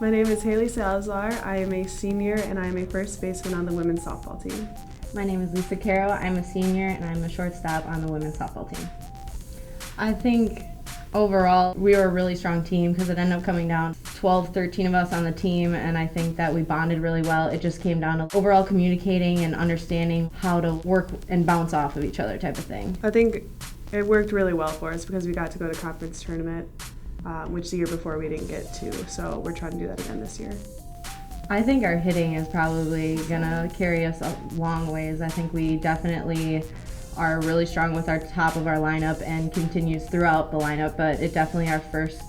My name is Haley Salazar. I am a senior and I am a first baseman on the women's softball team. My name is Lisa Caro. I'm a senior and I'm a shortstop on the women's softball team. I think overall we were a really strong team because it ended up coming down 12, 13 of us on the team, and I think that we bonded really well. It just came down to overall communicating and understanding how to work and bounce off of each other type of thing. I think it worked really well for us because we got to go to conference tournament, which the year before we didn't get to, so we're trying to do that again this year. I think our hitting is probably going to carry us a long ways. I think we definitely are really strong with our top of our lineup and continues throughout the lineup, but it definitely, our first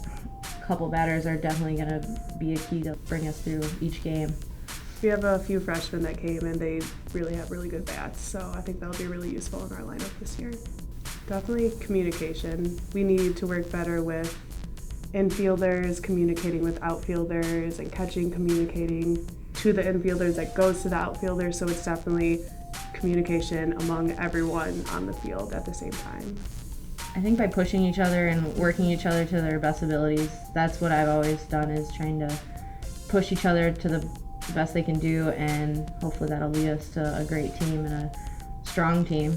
couple batters are definitely going to be a key to bring us through each game. We have a few freshmen that came and they really have really good bats, so I think that'll be really useful in our lineup this year. Definitely communication. We need to work better with infielders, communicating with outfielders, and catching, communicating to the infielders that goes to the outfielders, so it's definitely communication among everyone on the field at the same time. I think by pushing each other and working each other to their best abilities, that's what I've always done, is trying to push each other to the best they can do, and hopefully that'll lead us to a great team and a strong team.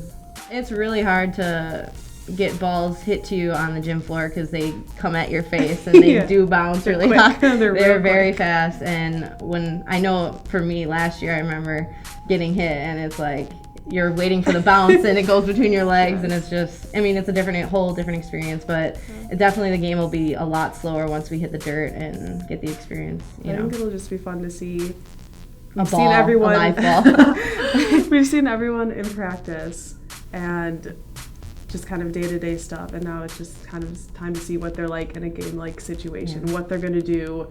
It's really hard to get balls hit to you on the gym floor because they come at your face and they do bounce really high. They're very fast, and when I know for me last year I remember getting hit and it's like you're waiting for the bounce and it goes between your legs, and it's just, I mean, it's a whole different experience, but definitely the game will be a lot slower once we hit the dirt and get the experience. I think it'll just be fun to see. A live ball. We've seen everyone in practice and just kind of day-to-day stuff, and now it's just kind of time to see what they're like in a game-like situation, what they're going to do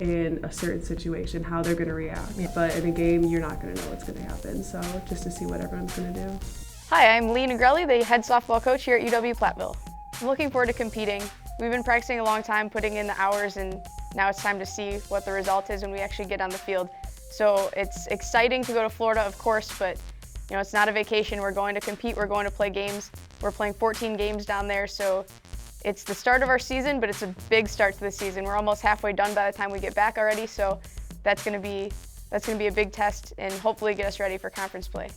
in a certain situation, how they're going to react. But in a game, you're not going to know what's going to happen, so just to see what everyone's going to do. Hi, I'm Lee Negrelli, the head softball coach here at UW-Platteville. I'm looking forward to competing. We've been practicing a long time, putting in the hours, and now it's time to see what the result is when we actually get on the field. So it's exciting to go to Florida, of course, but it's not a vacation. We're going to compete, we're going to play games. We're playing 14 games down there, so it's the start of our season, but it's a big start to the season. We're almost halfway done by the time we get back already, so that's going to be a big test and hopefully get us ready for conference play.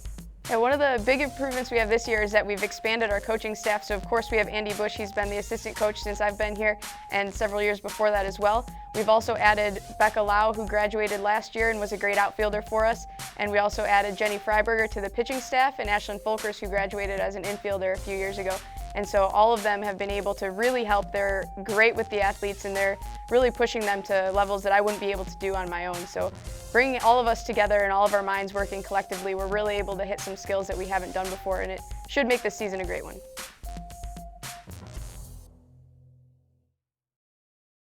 Yeah, one of the big improvements we have this year is that we've expanded our coaching staff. So of course we have Andy Bush, he's been the assistant coach since I've been here, and several years before that as well. We've also added Becca Lau, who graduated last year and was a great outfielder for us. And we also added Jenny Freiberger to the pitching staff, and Ashlyn Folkers, who graduated as an infielder a few years ago. And so all of them have been able to really help. They're great with the athletes, and they're really pushing them to levels that I wouldn't be able to do on my own. So bringing all of us together and all of our minds working collectively, we're really able to hit some skills that we haven't done before, and it should make this season a great one.